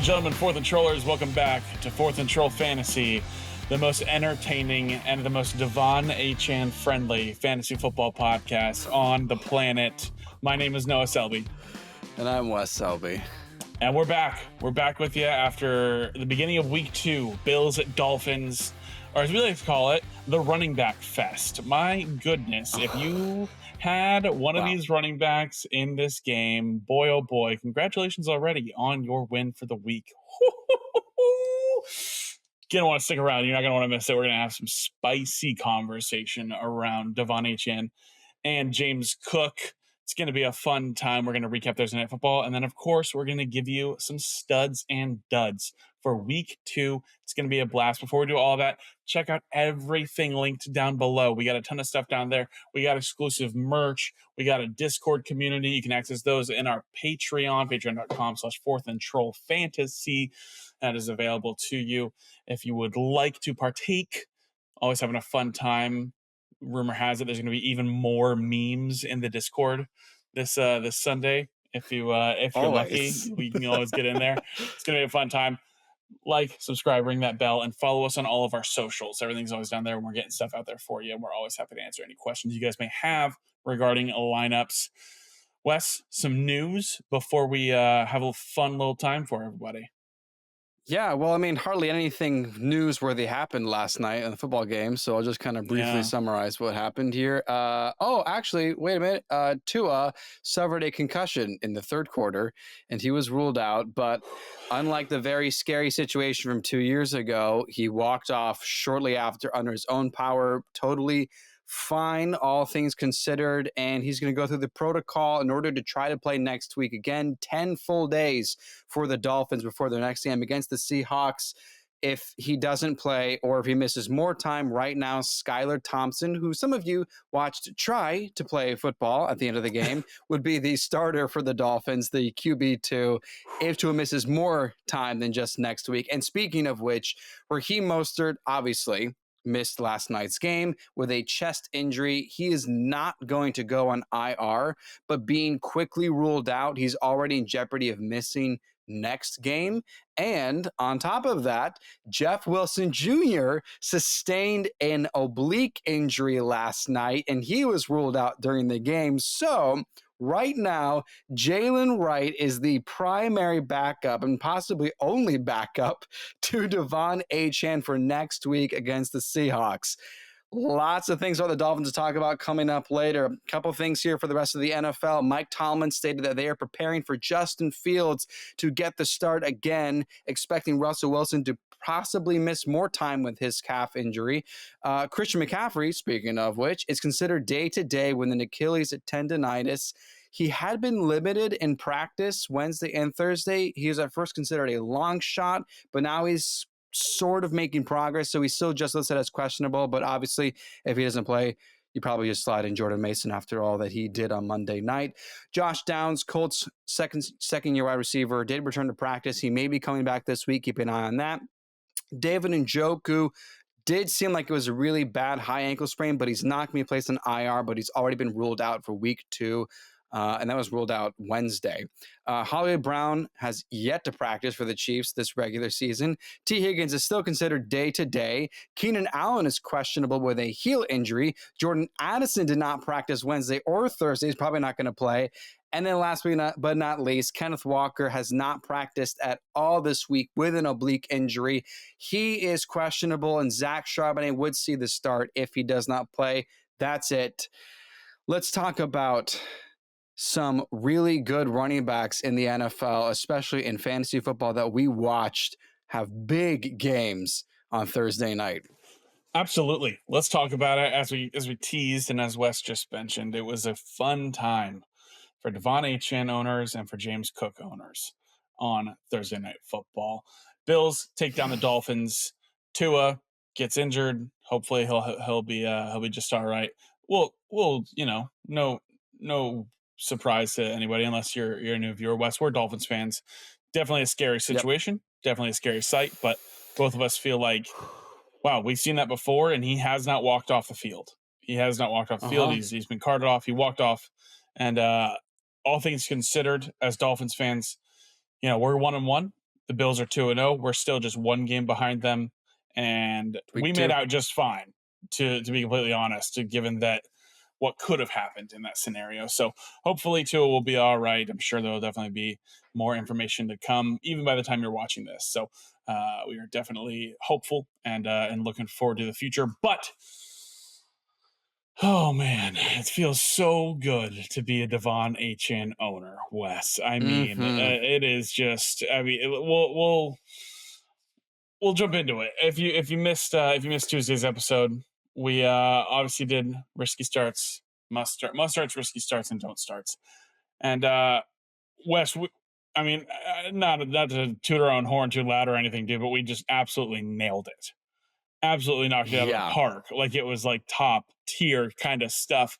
and gentlemen, Fourth and Trollers, welcome back to Fourth and Troll Fantasy, the most entertaining and the most Devon Achane friendly fantasy football podcast on the planet. My name is Noah Selby. And I'm Wes Selby. And we're back. We're back with you after the beginning of week 2, Bills at Dolphins, or as we like to call it, the running back fest. My goodness, if you had one of these running backs in this game, boy, oh boy, congratulations already on your win for the week. You're going to want to stick around. You're not going to want to miss it. We're going to have some spicy conversation around Devon Achane and James Cook. It's going to be a fun time. We're going to recap Thursday Night Football. And then, of course, we're going to give you some studs and duds for week 2. It's going to be a blast. Before we do all that, check out everything linked down below. We got a ton of stuff down there. We got exclusive merch. We got a Discord community. You can access those in our Patreon, patreon.com/4thandtrollfantasy. That is available to you if you would like to partake. Always having a fun time. Rumor has it there's going to be even more memes in the Discord this Sunday. If you're lucky, we can always get in there. It's going to be a fun time. Like, subscribe, ring that bell, and follow us on all of our socials. Everything's always down there, and we're getting stuff out there for you. And we're always happy to answer any questions you guys may have regarding lineups. Wes, some news before we have a fun little time for everybody. Yeah, well, I mean, hardly anything newsworthy happened last night in the football game, so I'll just kind of briefly summarize what happened here. Actually, wait a minute. Tua suffered a concussion in the third quarter, and he was ruled out. But unlike the very scary situation from 2 years ago, he walked off shortly after under his own power, totally fine, all things considered, and he's going to go through the protocol in order to try to play next week. Again, 10 full days for the Dolphins before their next game against the Seahawks. If he doesn't play or if he misses more time right now, Skylar Thompson, who some of you watched try to play football at the end of the game, would be the starter for the Dolphins, the QB2, if Tua misses more time than just next week. And speaking of which, Raheem Mostert, obviously, missed last night's game with a chest injury. He is not going to go on IR, but being quickly ruled out, he's already in jeopardy of missing next game. And on top of that, Jeff Wilson Jr. sustained an oblique injury last night, and he was ruled out during the game. So right now, Jalen Wright is the primary backup and possibly only backup to Devon Achane for next week against the Seahawks. Lots of things about the Dolphins to talk about coming up later. A couple things here for the rest of the NFL. Mike Tomlin stated that they are preparing for Justin Fields to get the start again, expecting Russell Wilson to possibly miss more time with his calf injury. Christian McCaffrey, speaking of which, is considered day-to-day with an Achilles tendonitis. He had been limited in practice Wednesday and Thursday. He was at first considered a long shot, but now he's sort of making progress, so he's still just listed as questionable. But obviously, if he doesn't play, you probably just slide in Jordan Mason after all that he did on Monday night. Josh Downs, Colts second-year wide receiver, did return to practice. He may be coming back this week. Keep an eye on that. David Njoku did seem like it was a really bad high ankle sprain, but he's not going to be placed on IR, but he's already been ruled out for week 2. And that was ruled out Wednesday. Hollywood Brown has yet to practice for the Chiefs this regular season. T. Higgins is still considered day-to-day. Keenan Allen is questionable with a heel injury. Jordan Addison did not practice Wednesday or Thursday. He's probably not going to play. And then last but not least, Kenneth Walker has not practiced at all this week with an oblique injury. He is questionable, and Zach Charbonnet would see the start if he does not play. That's it. Let's talk about some really good running backs in the NFL, especially in fantasy football, that we watched have big games on Thursday night. Absolutely. Let's talk about it as we teased and as Wes just mentioned. It was a fun time for Devon Achane owners and for James Cook owners on Thursday Night Football. Bills take down the Dolphins. Tua gets injured. Hopefully he'll be just all right. We'll no surprise to anybody unless you're a new viewer. Wes, we're Dolphins fans. Definitely a scary situation. Definitely a scary sight. But both of us feel like, wow, we've seen that before, and he has not walked off the field. He's been carted off. He walked off. And all things considered, as Dolphins fans, we're 1-1. The Bills are 2-0. We're still just one game behind them, and we Week made 2. out just fine. To be completely honest, given that what could have happened in that scenario. So hopefully Tua will be all right. I'm sure there will definitely be more information to come, even by the time you're watching this. So we are definitely hopeful and looking forward to the future. But oh man, it feels so good to be a Devon Achane owner, Wes. I mean, Mhm. it is just. I mean, we'll jump into it. If you missed Tuesday's episode, we obviously did risky starts, must starts, risky starts, and don't starts. And Wes, I mean, not to toot our own horn too loud or anything, dude, but we just absolutely nailed it. Absolutely knocked it out of the Yeah. park. Like it was like top tier kind of stuff.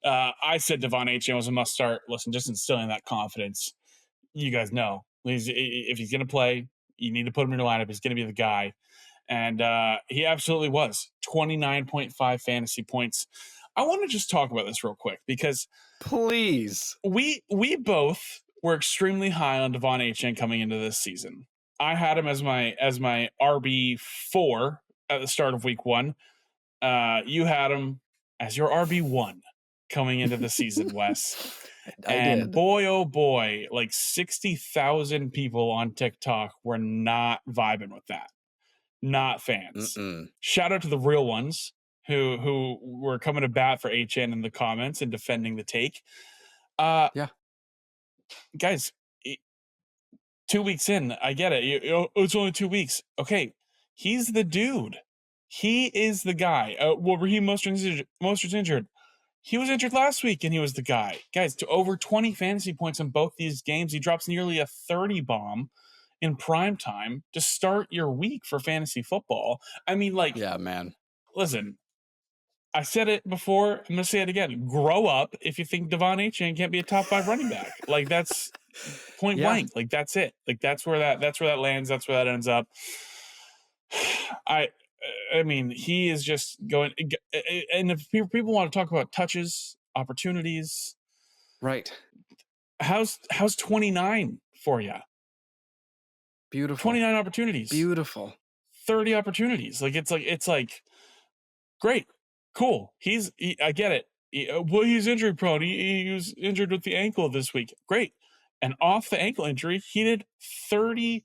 I said Devon Achane was a must start. Listen, just instilling that confidence. You guys know if he's going to play, you need to put him in your lineup. He's going to be the guy. And he absolutely was 29.5 fantasy points. I want to just talk about this real quick because Please. we both were extremely high on Devon Achane coming into this season. I had him as my RB4 at the start of week 1. You had him as your RB1 coming into the season, Wes. I And did. boy, oh boy, like 60,000 people on TikTok were not vibing with that. Not fans. Mm-mm. Shout out to the real ones who were coming to bat for HN in the comments and defending the take. Yeah. Guys, 2 weeks in, I get it. It's only 2 weeks. Okay, he's the dude. He is the guy. Well, Raheem Mostert's injured. He was injured last week, and he was the guy. Guys, to over 20 fantasy points in both these games, he drops nearly a 30 bomb in prime time to start your week for fantasy football. I mean, like, Yeah, man. listen, I said it before. I'm going to say it again. Grow up if you think Devon Achane can't be a top 5 running back. Like, that's point Yeah. blank. Like, that's it. Like, that's where that lands. That's where that ends up. I mean, he is just going. And if people want to talk about touches, opportunities, Right. how's 29 for you? Beautiful. 29 opportunities, Beautiful. 30 opportunities. Like it's like great, cool. I get it. He's injury prone. He was injured with the ankle this week. Great. And off the ankle injury, he did 30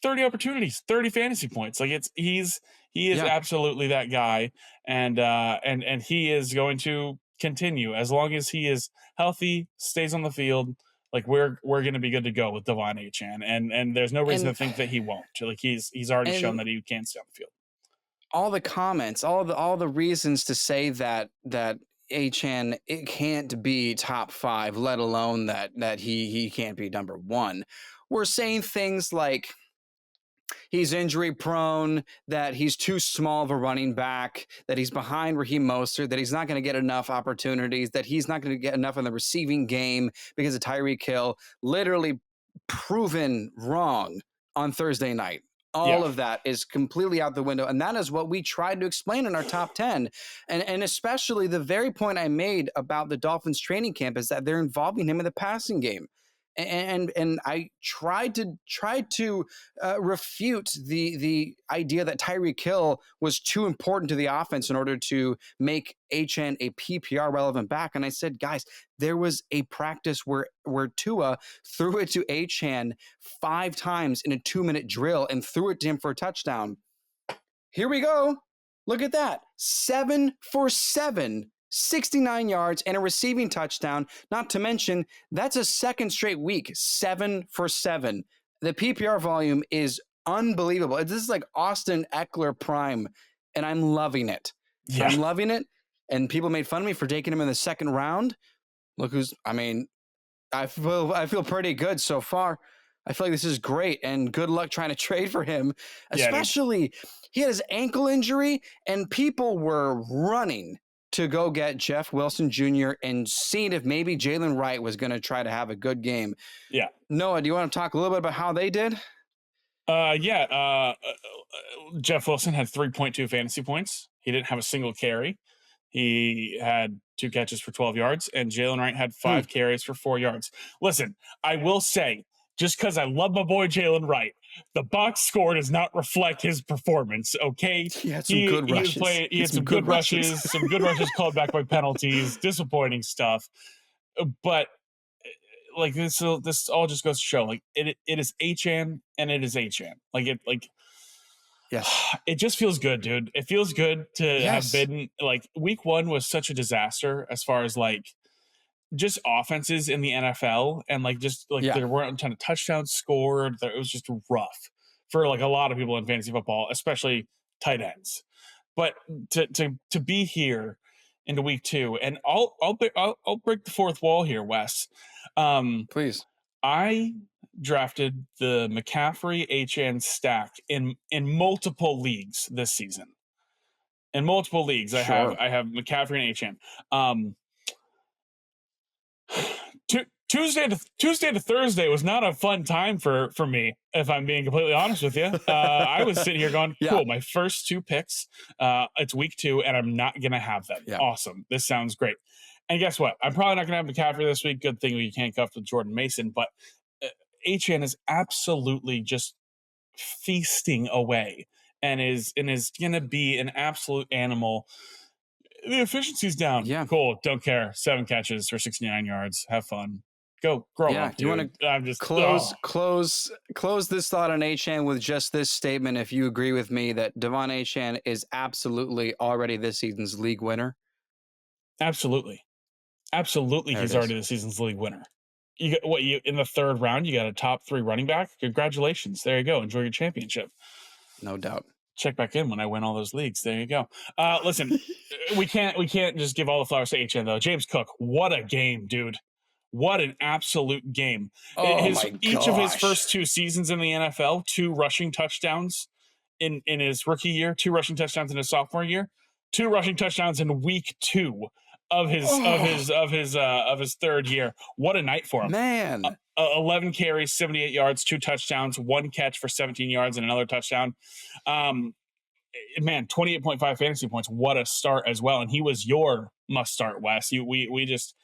opportunities, 30 fantasy points. Like he is Yeah. absolutely that guy. And he is going to continue as long as he is healthy, stays on the field. Like we're going to be good to go with Devon Achane, and there's no reason And to think that he won't. Like he's already shown and that he can stay on the field. all the comments, all the reasons to say that Achan it can't be top 5, let alone that he can't be number 1. We're saying things like he's injury prone, that he's too small of a running back, that he's behind Raheem Mostert, that he's not going to get enough opportunities, that he's not going to get enough in the receiving game because of Tyreek Hill. Literally proven wrong on Thursday night. All Yeah. of that is completely out the window. And that is what we tried to explain in our top 10. And especially the very point I made about the Dolphins training camp is that they're involving him in the passing game. And I tried to refute the idea that Tyreek Hill was too important to the offense in order to make HN a PPR relevant back. And I said, guys, there was a practice where Tua threw it to HN 5 times in a 2-minute drill and threw it to him for a touchdown. Here we go. Look at that. 7 for 7. 69 yards and a receiving touchdown. Not to mention, that's a second straight week, 7 for 7. The PPR volume is unbelievable. This is like Austin Eckler prime, and I'm loving it. Yeah. I'm loving it. And people made fun of me for taking him in the second round. Look I feel pretty good so far. I feel like this is great, and good luck trying to trade for him. Especially, he had his ankle injury, and people were running to go get Jeff Wilson Jr. and seeing if maybe Jalen Wright was going to try to have a good game. Yeah. Noah, do you want to talk a little bit about how they did? Jeff Wilson had 3.2 fantasy points. He didn't have a single carry. He had 2 catches for 12 yards, and Jalen Wright had 5 carries for 4 yards. Listen, I will say, just because I love my boy Jalen Wright, The box score does not reflect his performance. Okay, He had some good he was rushes. playing. He had some good rushes, some good rushes called back by penalties. Disappointing stuff, but like this all just goes to show like it is Achane and it is Achane. Like Yes. it just feels good, dude. It feels good to have Yes. been like week one was such a disaster as far as like just offenses in the NFL and like just like Yeah. there weren't a ton of touchdowns scored. It was just rough for like a lot of people in fantasy football, especially tight ends. But to be here into week two, and I'll break the fourth wall here, Wes. Please. I drafted the McCaffrey HN stack in multiple leagues this season. In multiple leagues, Sure. I have McCaffrey and HN. Tuesday to Thursday was not a fun time for me, if I'm being completely honest with you. I was sitting here going, Yeah. cool, my first two picks, it's week two, and I'm not going to have them. Yeah. Awesome. This sounds great. And guess what? I'm probably not going to have McCaffrey this week. Good thing we can't cuff with Jordan Mason, but HN is absolutely just feasting away and is going to be an absolute animal. The efficiency's down. Yeah. Cool. Don't care. 7 catches for 69 yards. Have fun. Go grow up. Do you want to I'm just close this thought on Achane with just this statement? If you agree with me that Devon Achane is absolutely already this season's league winner. Absolutely. He's already the season's league winner. You got what you in the third round, you got a top 3 running back. Congratulations. There you go. Enjoy your championship. No doubt. Check back in when I win all those leagues. There you go. Listen, we can't just give all the flowers to HN though. James Cook, what a game, dude. What an absolute game. Oh my gosh. Each of his first 2 seasons in the NFL, 2 rushing touchdowns in his rookie year, 2 rushing touchdowns in his sophomore year, 2 rushing touchdowns in week 2 of his third year. What a night for him. Man. 11 carries, 78 yards, 2 touchdowns, 1 catch for 17 yards and another touchdown. Man, 28.5 fantasy points. What a start as well. And he was your must start, Wes. We just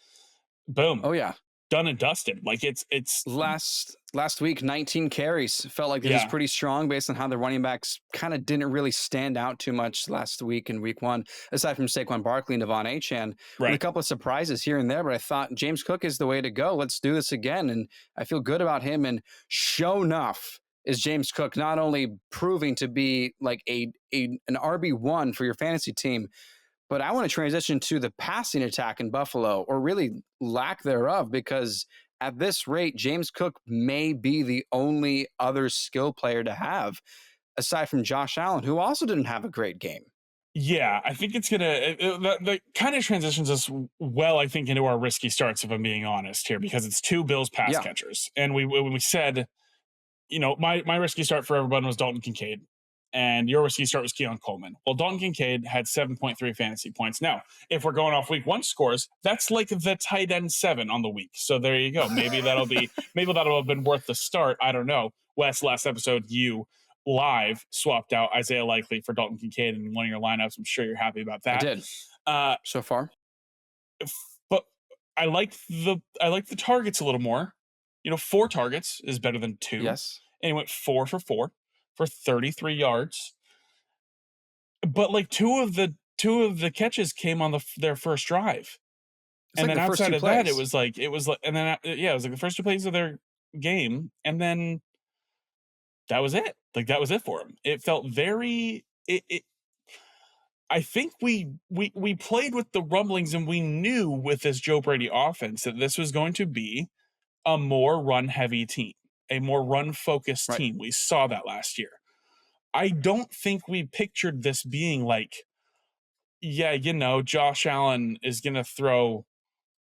boom. Oh yeah. Done and dusted. Like it's last week, 19 carries. Felt like it was pretty strong based on how the running backs kind of didn't really stand out too much last week in week one, aside from Saquon Barkley and Devon Achane. Right. A couple of surprises here and there, but I thought James Cook is the way to go. Let's do this again. And I feel good about him. And sure enough, is James Cook not only proving to be like an RB1 for your fantasy team, but I want to transition to the passing attack in Buffalo, or really lack thereof, because at this rate, James Cook may be the only other skill player to have, aside from Josh Allen, who also didn't have a great game. Yeah, I think it's that kind of transitions us well, I think, into our risky starts, if I'm being honest here, because it's 2 Bills pass catchers. And when we said, you know, my risky start for everyone was Dalton Kincaid. And your risky start was Keon Coleman. Well, Dalton Kincaid had 7.3 fantasy points. Now, if we're going off week 1 scores, that's like the tight end 7 on the week. So there you go. Maybe that'll have been worth the start. I don't know. Wes, last episode, you live swapped out Isaiah Likely for Dalton Kincaid in one of your lineups. I'm sure you're happy about that. I did. So far. But I like the targets a little more. You know, 4 targets is better than 2. Yes. And he went 4 for 4. For 33 yards, but like two of the catches came on their first drive, and then outside of that, it was like, and then it was like the first 2 plays of their game, and then that was it. Like that was it for him. It felt very. I think we played with the rumblings, and we knew with this Joe Brady offense that this was going to be a more run heavy team. A more run-focused team. We saw that last year. I don't think we pictured this being like, yeah, you know, Josh Allen is going to throw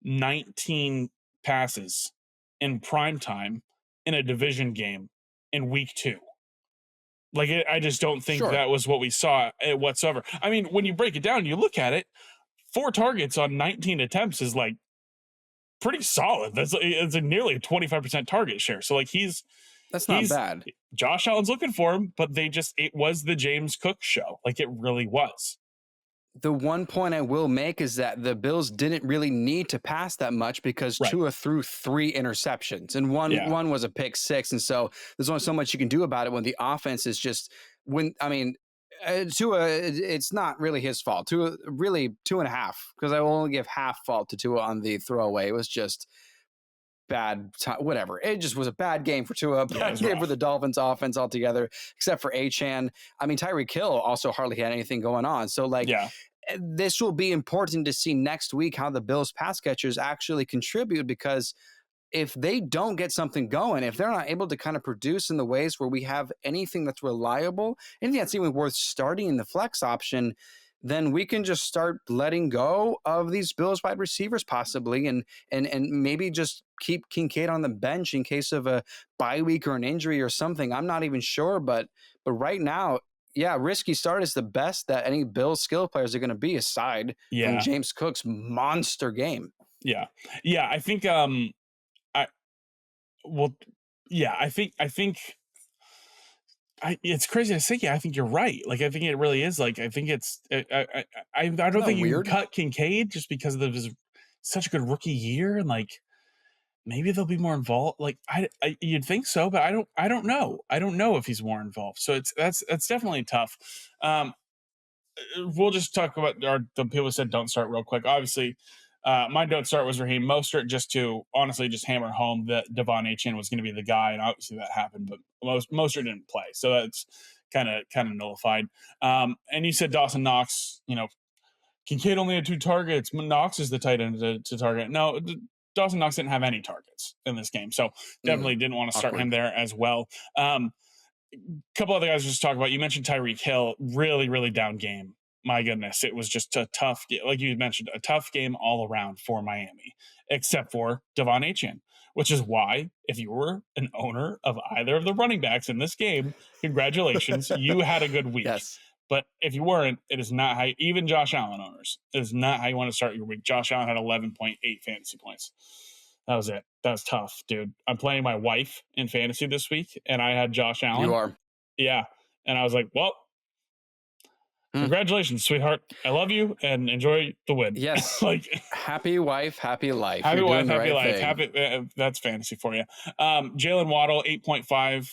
19 passes in prime time in a division game in week 2. Like, I just don't think that was what we saw whatsoever. I mean, when you break it down, you look at it, 4 targets on 19 attempts is like pretty solid. It's nearly a 25% target share. So like that's not bad. Josh Allen's looking for him, but it was the James Cook show. Like it really was. The one point I will make is that the Bills didn't really need to pass that much because Right. Tua threw 3 interceptions, and one was a pick six. And so there's only so much you can do about it when the offense is just Tua, it's not really his fault. Tua, really 2.5, because I will only give half fault to Tua on the throwaway. It was just bad time, whatever. It just was a bad game for Tua, bad game for the Dolphins offense altogether, except for Achane. I mean, Tyreek Hill also hardly had anything going on. So, like, this will be important to see next week how the Bills pass catchers actually contribute, because if they don't get something going, if they're not able to kind of produce in the ways where we have anything that's reliable, anything that's even worth starting in the flex option, then we can just start letting go of these Bills wide receivers possibly, and maybe just keep Kincaid on the bench in case of a bye week or an injury or something. I'm not even sure, but right now, yeah, risky start is the best that any Bills skill players are going to be, aside from James Cook's monster game. Yeah. I think it's crazy to say. Yeah, I think you're right. Like, I think it really is. Like, I think it's. I don't think you can cut Kincaid just because of his such a good rookie year, and like maybe they'll be more involved. Like, you'd think so, but I don't know. I don't know if he's more involved. So that's definitely tough. We'll just talk about the people who said don't start real quick. Obviously, my don't start was Raheem Mostert, just to honestly just hammer home that Devon Achane was going to be the guy, and obviously that happened, but Mostert didn't play, so that's kind of nullified. And you said Dawson Knox, Kincaid only had 2 targets. Knox is the tight end to target. No, Dawson Knox didn't have any targets in this game, so definitely didn't want to start him there as well. Couple other guys just talk about. You mentioned Tyreek Hill, really, really down game. My goodness, it was just a tough, like you mentioned, a tough game all around for Miami, except for Devon Achane, which is why if you were an owner of either of the running backs in this game, congratulations, you had a good week. Yes. But if you weren't, it is not how, even Josh Allen owners, it is not how you want to start your week. Josh Allen had 11.8 fantasy points. That was it. That was tough, dude. I'm playing my wife in fantasy this week, and I had Josh Allen. You are. Yeah. And I was like, well, congratulations, sweetheart. I love you and enjoy the win. Yes. Like, happy wife, happy life. Happy wife, happy life. Happy. That's fantasy for you. Jalen Waddle, 8.5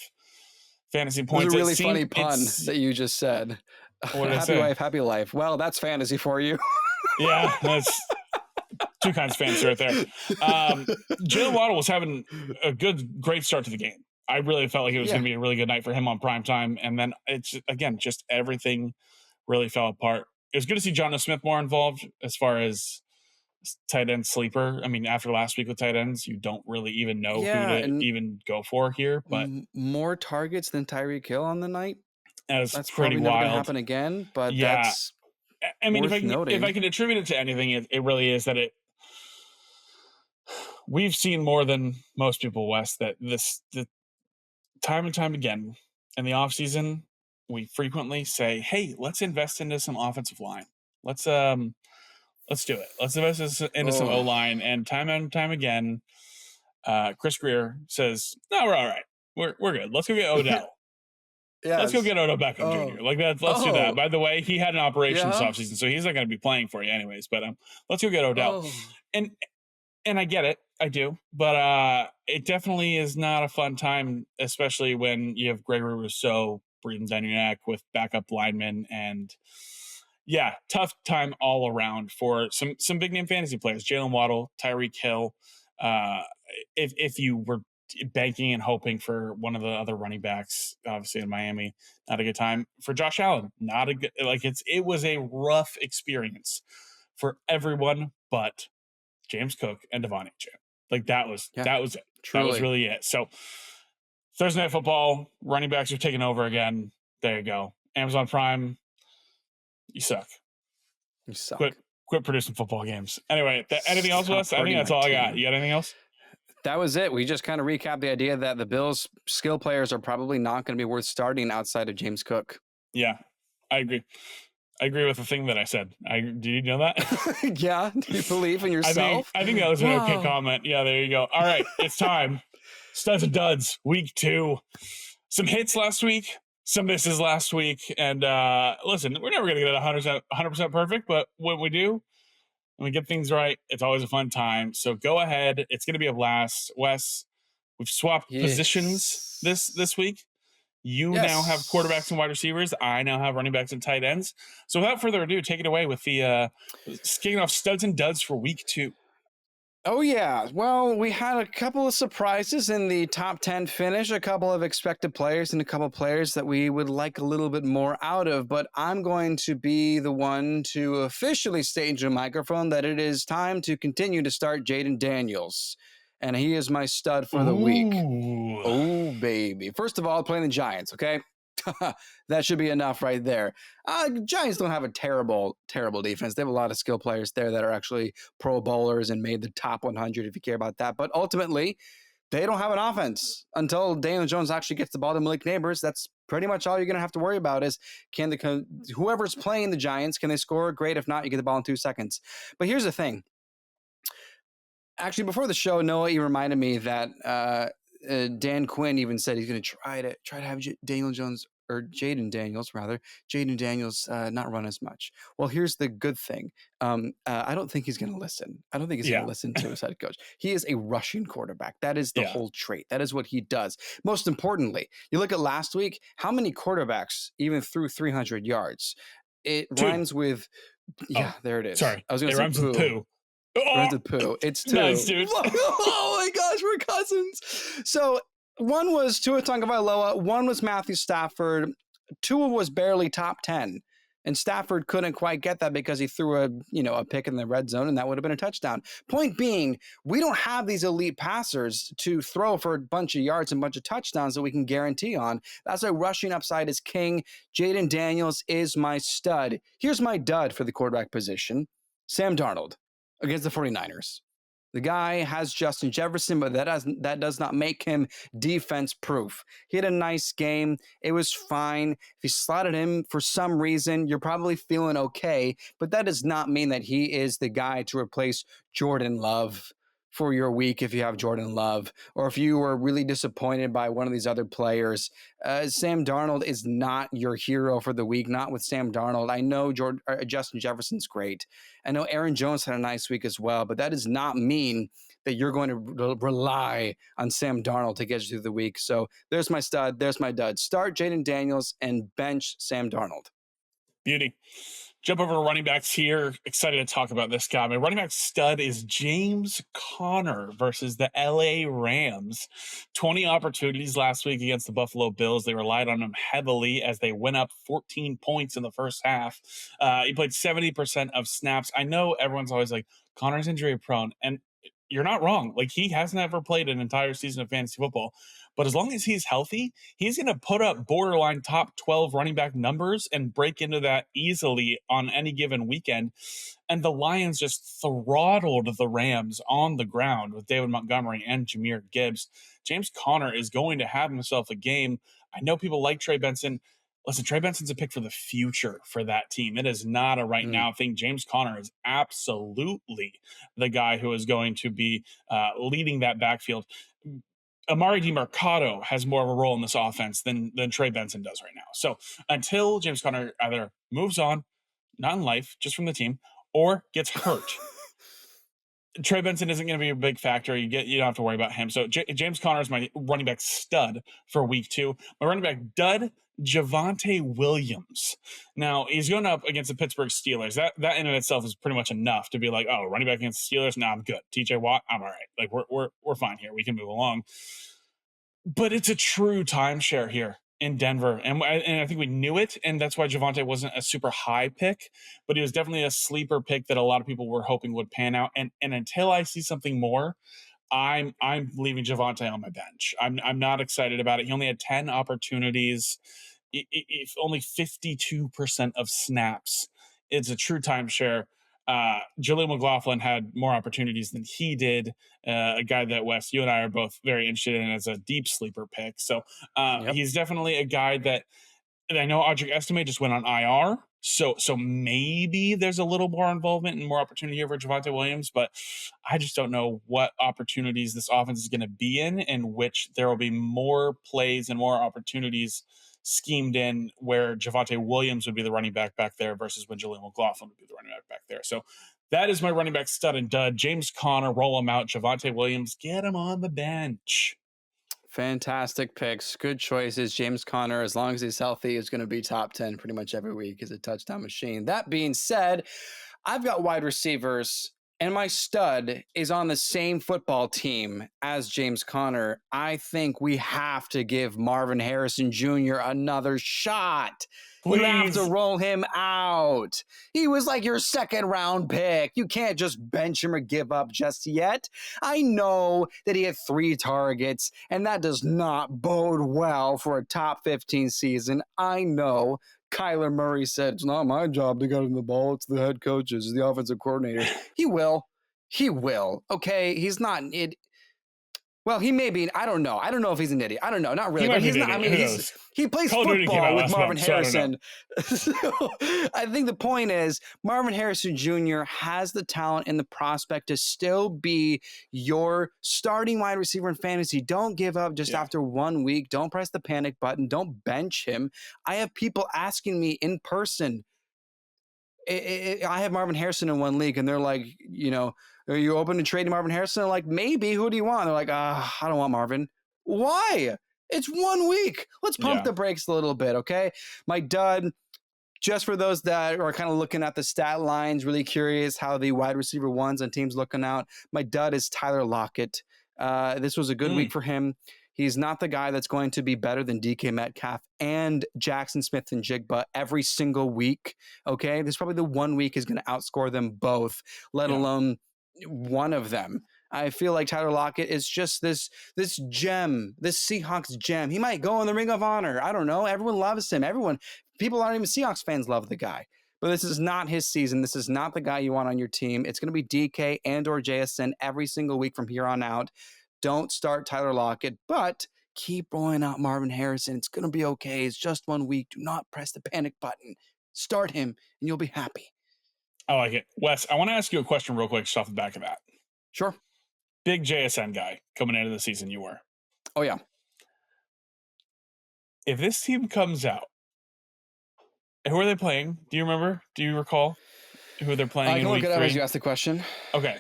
fantasy points. It was a really funny pun that you just said. Happy wife, happy life. Well, that's fantasy for you. Yeah, that's two kinds of fantasy right there. Jalen Waddle was having a great start to the game. I really felt like it was going to be a really good night for him on prime time. And then it's, again, just everything really fell apart. It was good to see Jonnu Smith more involved as far as tight end sleeper. I mean, after last week with tight ends, you don't really even know who to even go for here. But more targets than Tyreek Hill on the night. That's pretty probably wild. Never gonna happen again. But that's. I mean, if I can attribute it to anything, it really is that we've seen more than most people, Wes, that the time and time again in the offseason, we frequently say, hey, let's invest into some offensive line. Let's do it. Let's invest into some O-line. And time again, Chris Greer says, no, we're all right. We're good. Let's go get Odell. Let's go get Odell Beckham Jr. Like that. Let's do that. By the way, he had an operation this offseason, so he's not going to be playing for you anyways. But let's go get Odell. And I get it. I do. But it definitely is not a fun time, especially when you have Gregory Rousseau breathing down your neck with backup linemen. And yeah, tough time all around for some big name fantasy players. Jalen Waddle, Tyreek Hill. If you were banking and hoping for one of the other running backs, obviously in Miami, not a good time. For Josh Allen, not a good, like it was a rough experience for everyone but James Cook and Devon Achane. Like that was it. Truly. That was really it. So Thursday Night Football, running backs are taking over again. There you go. Amazon Prime, you suck. You suck. Quit producing football games. Anyway, anything else, Wes? I think that's all I got. You got anything else? That was it. We just kind of recapped the idea that the Bills' skill players are probably not going to be worth starting outside of James Cook. Yeah, I agree. I agree with the thing that I said. Do you know that? Yeah. Do you believe in yourself? I think that was an okay comment. Yeah, there you go. All right, it's time. Studs and duds, week 2. Some hits last week, some misses last week. And listen, we're never going to get it 100% perfect, but when we do, when we get things right, it's always a fun time. So go ahead. It's going to be a blast. Wes, we've swapped positions this Yes. week. You now have quarterbacks Yes. and wide receivers. I now have running backs and tight ends. So without further ado, take it away with the kicking off studs and duds for week 2. Oh, yeah. Well, we had a couple of surprises in the top 10 finish, a couple of expected players, and a couple of players that we would like a little bit more out of. But I'm going to be the one to officially state into a microphone that it is time to continue to start Jaden Daniels. And he is my stud for the week. Ooh. Oh, baby. First of all, playing the Giants, okay? That should be enough right there. Giants don't have a terrible defense. They have a lot of skill players there that are actually Pro Bowlers and made the top 100 if you care about that. But ultimately, they don't have an offense until Daniel Jones actually gets the ball to Malik Neighbors. That's pretty much all you're going to have to worry about is whoever's playing the Giants, can they score? Great. If not, you get the ball in 2 seconds. But here's the thing. Actually, before the show, Noah, you reminded me that Dan Quinn even said he's going to try to have Daniel Jones or Jaden Daniels not run as much. Well, here's the good thing. I don't think he's going to listen. I don't think he's going to listen to his head coach. He is a rushing quarterback. That is the whole trait. That is what he does. Most importantly, you look at last week, how many quarterbacks even threw 300 yards? It rhymes with, there it is. Sorry. I was going to say rhymes with poo. Rhymes with poo. It's 2. Nice, dude. Oh my gosh, we're cousins. So one was Tua Tagovailoa, one was Matthew Stafford. Tua was barely top 10. And Stafford couldn't quite get that because he threw a pick in the red zone, and that would have been a touchdown. Point being, we don't have these elite passers to throw for a bunch of yards and a bunch of touchdowns that we can guarantee on. That's why rushing upside is king. Jaden Daniels is my stud. Here's my dud for the quarterback position. Sam Darnold against the 49ers. The guy has Justin Jefferson, but that does not make him defense proof. He had a nice game. It was fine. If you slotted him for some reason, you're probably feeling okay, but that does not mean that he is the guy to replace Jordan Love for your week if you have Jordan Love, or if you were really disappointed by one of these other players. Sam Darnold is not your hero for the week, not with Sam Darnold. I know Justin Jefferson's great. I know Aaron Jones had a nice week as well, but that does not mean that you're going to rely on Sam Darnold to get you through the week. So there's my stud, there's my dud. Start Jaden Daniels and bench Sam Darnold. Beauty. Jump over to running backs here. Excited to talk about this guy. My running back stud is James Conner versus the LA Rams. 20 opportunities last week against the Buffalo Bills. They relied on him heavily as they went up 14 points in the first half. He played 70% of snaps. I know everyone's always like, Conner's injury prone. And you're not wrong. Like, he hasn't ever played an entire season of fantasy football. But as long as he's healthy, he's going to put up borderline top 12 running back numbers and break into that easily on any given weekend. And the Lions just throttled the Rams on the ground with David Montgomery and Jahmyr Gibbs. James Conner is going to have himself a game. I know people like Trey Benson. Listen, Trey Benson's a pick for the future for that team. It is not a right now thing. James Conner is absolutely the guy who is going to be leading that backfield. Amari DiMercato has more of a role in this offense than Trey Benson does right now. So until James Conner either moves on, not in life, just from the team, or gets hurt, Trey Benson isn't going to be a big factor. You don't have to worry about him. So James Conner is my running back stud for week 2. My running back dud, Javonte Williams. Now he's going up against the Pittsburgh Steelers. That in and of itself is pretty much enough to be like, oh, running back against the Steelers. Nah, I'm good. TJ Watt, I'm all right. Like we're fine here. We can move along. But it's a true timeshare here in Denver. And I think we knew it. And that's why Javonte wasn't a super high pick, but he was definitely a sleeper pick that a lot of people were hoping would pan out. And until I see something more, I'm leaving Javonte on my bench. I'm not excited about it. He only had 10 opportunities, if only 52% of snaps. It's a true timeshare. Jaleel McLaughlin had more opportunities than he did. A guy that, Wes, you and I are both very interested in as a deep sleeper pick. So he's definitely a guy that I know Audric Estime just went on IR. So maybe there's a little more involvement and more opportunity here for Javonte Williams, but I just don't know what opportunities this offense is going to be in which there will be more plays and more opportunities schemed in where Javonte Williams would be the running back there versus when Jaleel McLaughlin would be the running back there. So that is my running back stud and dud. James Conner, roll him out. Javonte Williams, get him on the bench. Fantastic picks. Good choices. James Conner, as long as he's healthy, is going to be top 10 pretty much every week. He's a touchdown machine. That being said, I've got wide receivers, and my stud is on the same football team as James Conner. I think we have to give Marvin Harrison Jr. another shot. Please. You have to roll him out. He was like your second round pick. You can't just bench him or give up just yet. I know that he had 3 targets, and that does not bode well for a top 15 season. I know. Kyler Murray said, it's not my job to get him the ball. It's the head coach's, the offensive coordinator. He will. He will. Okay. He's not an idiot. Well, he may be. I don't know. I don't know if he's an idiot. I don't know. Not really. But he's not. I mean, he plays football with Marvin Harrison. So I think the point is Marvin Harrison Jr. has the talent and the prospect to still be your starting wide receiver in fantasy. Don't give up just after 1 week. Don't press the panic button. Don't bench him. I have people asking me in person. I have Marvin Harrison in one league, and they're like, are you open to trading Marvin Harrison? I'm like, maybe. Who do you want? They're like, I don't want Marvin. Why? It's 1 week. Let's pump the brakes a little bit, okay? My dud, just for those that are kind of looking at the stat lines, really curious how the wide receiver ones and teams looking out, my dud is Tyler Lockett. This was a good week for him. He's not the guy that's going to be better than DK Metcalf and Jackson Smith and Jigba every single week, okay? This is probably the 1 week is going to outscore them both, let alone one of them. I feel like Tyler Lockett is just this gem, this Seahawks gem. He might go in the Ring of Honor. I don't know. Everyone loves him. People aren't even Seahawks fans love the guy. But this is not his season. This is not the guy you want on your team. It's going to be DK and or JSN every single week from here on out. Don't start Tyler Lockett, but keep rolling out Marvin Harrison. It's going to be okay. It's just 1 week. Do not press the panic button. Start him, and you'll be happy. I like it. Wes, I want to ask you a question real quick just off the back of that. Sure. Big JSN guy coming into the season you were. Oh, yeah. If this team comes out, who are they playing? Do you remember? Do you recall who they're playing in week 3? I can look it up as you ask the question. Okay.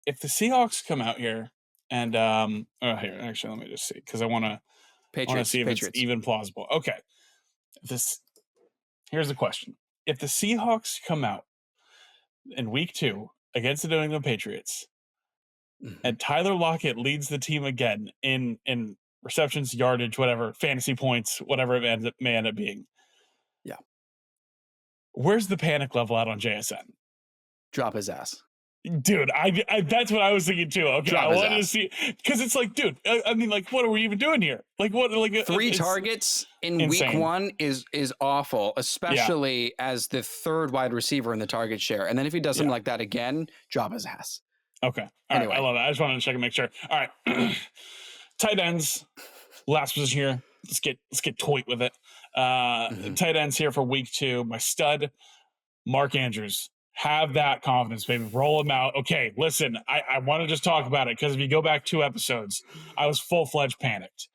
If the Seahawks come out here and here, actually, let me just see, because I want to see if it's even plausible. Okay. Here's the question. If the Seahawks come out in week 2 against the New England Patriots and Tyler Lockett leads the team again in receptions, yardage, whatever, fantasy points, whatever it may end up being. Yeah. Where's the panic level out on JSN? Drop his ass. Dude, I that's what I was thinking too. Okay, I wanted to see, because it's like, dude, I mean, like, what are we even doing here? Like, what? Like 3 targets in insane. Week 1 is awful, especially as the 3rd wide receiver in the target share. And then if he does something like that again, drop his ass. Okay, anyway, I love it. I just wanted to check and make sure. All right, tight ends, last position here. Let's get toit with it. Tight ends here for week 2. My stud, Mark Andrews. Have that confidence, baby. Roll him out. Okay, listen, I want to just talk about it, because if you go back 2 episodes, I was full-fledged panicked.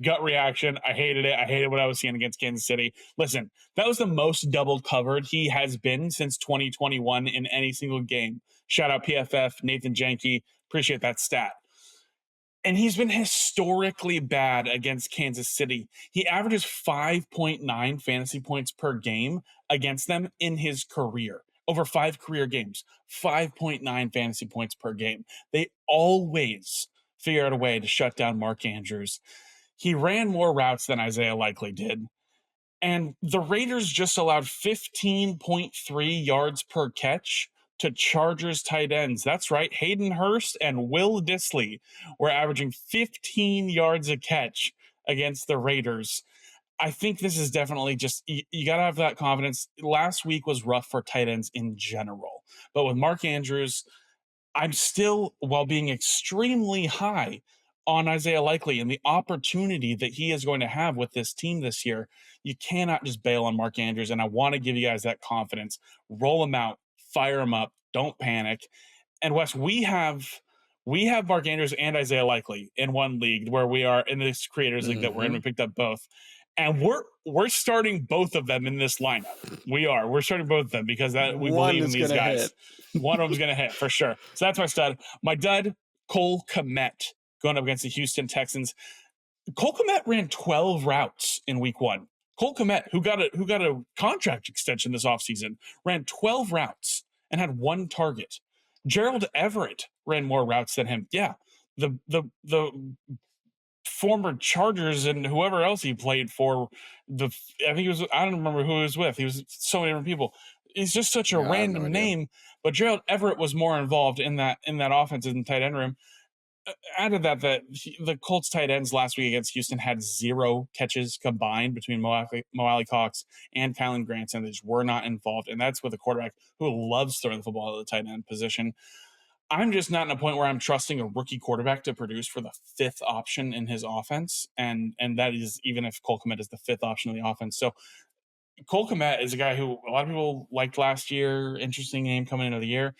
Gut reaction. I hated it. I hated what I was seeing against Kansas City. Listen, that was the most double covered he has been since 2021 in any single game. Shout out PFF, Nathan Jenke. Appreciate that stat. And he's been historically bad against Kansas City. He averages 5.9 fantasy points per game against them in his career. Over 5 career games, 5.9 fantasy points per game. They always figure out a way to shut down Mark Andrews. He ran more routes than Isaiah Likely did. And the Raiders just allowed 15.3 yards per catch to Chargers tight ends. That's right. Hayden Hurst and Will Dissly were averaging 15 yards a catch against the Raiders. I think this is definitely just, you got to have that confidence. Last week was rough for tight ends in general. But with Mark Andrews, I'm still, while being extremely high on Isaiah Likely and the opportunity that he is going to have with this team this year, you cannot just bail on Mark Andrews. And I want to give you guys that confidence. Roll him out. Fire him up. Don't panic. And Wes, we have We have Mark Andrews and Isaiah Likely in one league where we are in this creators league that we're in. We picked up both, and we're starting both of them in this lineup. We're starting both of them because we believe in these guys. One of them's going to hit for sure. So that's my stud. My dud, Cole Kmet, going up against the Houston Texans. Cole Kmet ran 12 routes in week 1. Cole Kmet, who got a contract extension this offseason, ran 12 routes and had 1 target. Gerald Everett ran more routes than him. Yeah, the former Chargers and whoever else he played for, I think it was, I don't remember who he was with. He was so many different people. He's just such a random name. But Gerald Everett was more involved in that offense in the tight end room. Added that the Colts tight ends last week against Houston had 0 catches combined between Mo Cox and Kylan Granson. They just were not involved, and that's with a quarterback who loves throwing the football at the tight end position. I'm just not in a point where I'm trusting a rookie quarterback to produce for the 5th option in his offense, and that is even if Cole Kmet is the 5th option in the offense. So Cole Kmet is a guy who a lot of people liked last year. Interesting name coming into the year.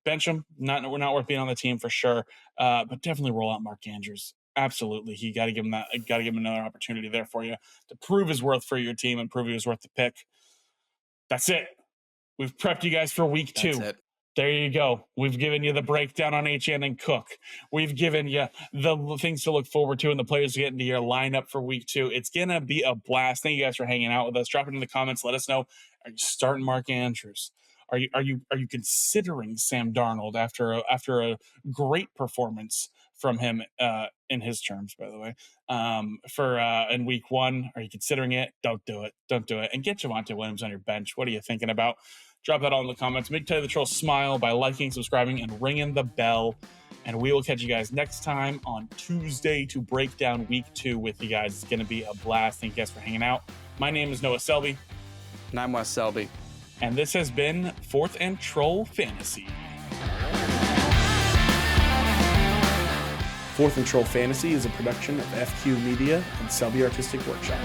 Bench him. We're not worth being on the team for sure. But definitely roll out Mark Andrews. Absolutely. You got to give him that. Got to give him another opportunity there for you to prove his worth for your team and prove he was worth the pick. That's it. We've prepped you guys for week 2. That's it. There you go. We've given you the breakdown on Achane and Cook. We've given you the things to look forward to and the players to get into your lineup for week 2. It's going to be a blast. Thank you guys for hanging out with us. Drop it in the comments. Let us know. Are you starting Mark Andrews? Are you considering Sam Darnold after a great performance from him in his terms, by the way, in week 1? Are you considering it? Don't do it. And get Javonte Williams on your bench. What are you thinking about? Drop that all in the comments. Make Teddy the Troll smile by liking, subscribing, and ringing the bell. And we will catch you guys next time on Tuesday to break down week 2 with you guys. It's going to be a blast. Thank you guys for hanging out. My name is Noah Selby. And I'm Wes Selby. And this has been 4th and Troll Fantasy. 4th and Troll Fantasy is a production of FQ Media and Selby Artistic Workshop.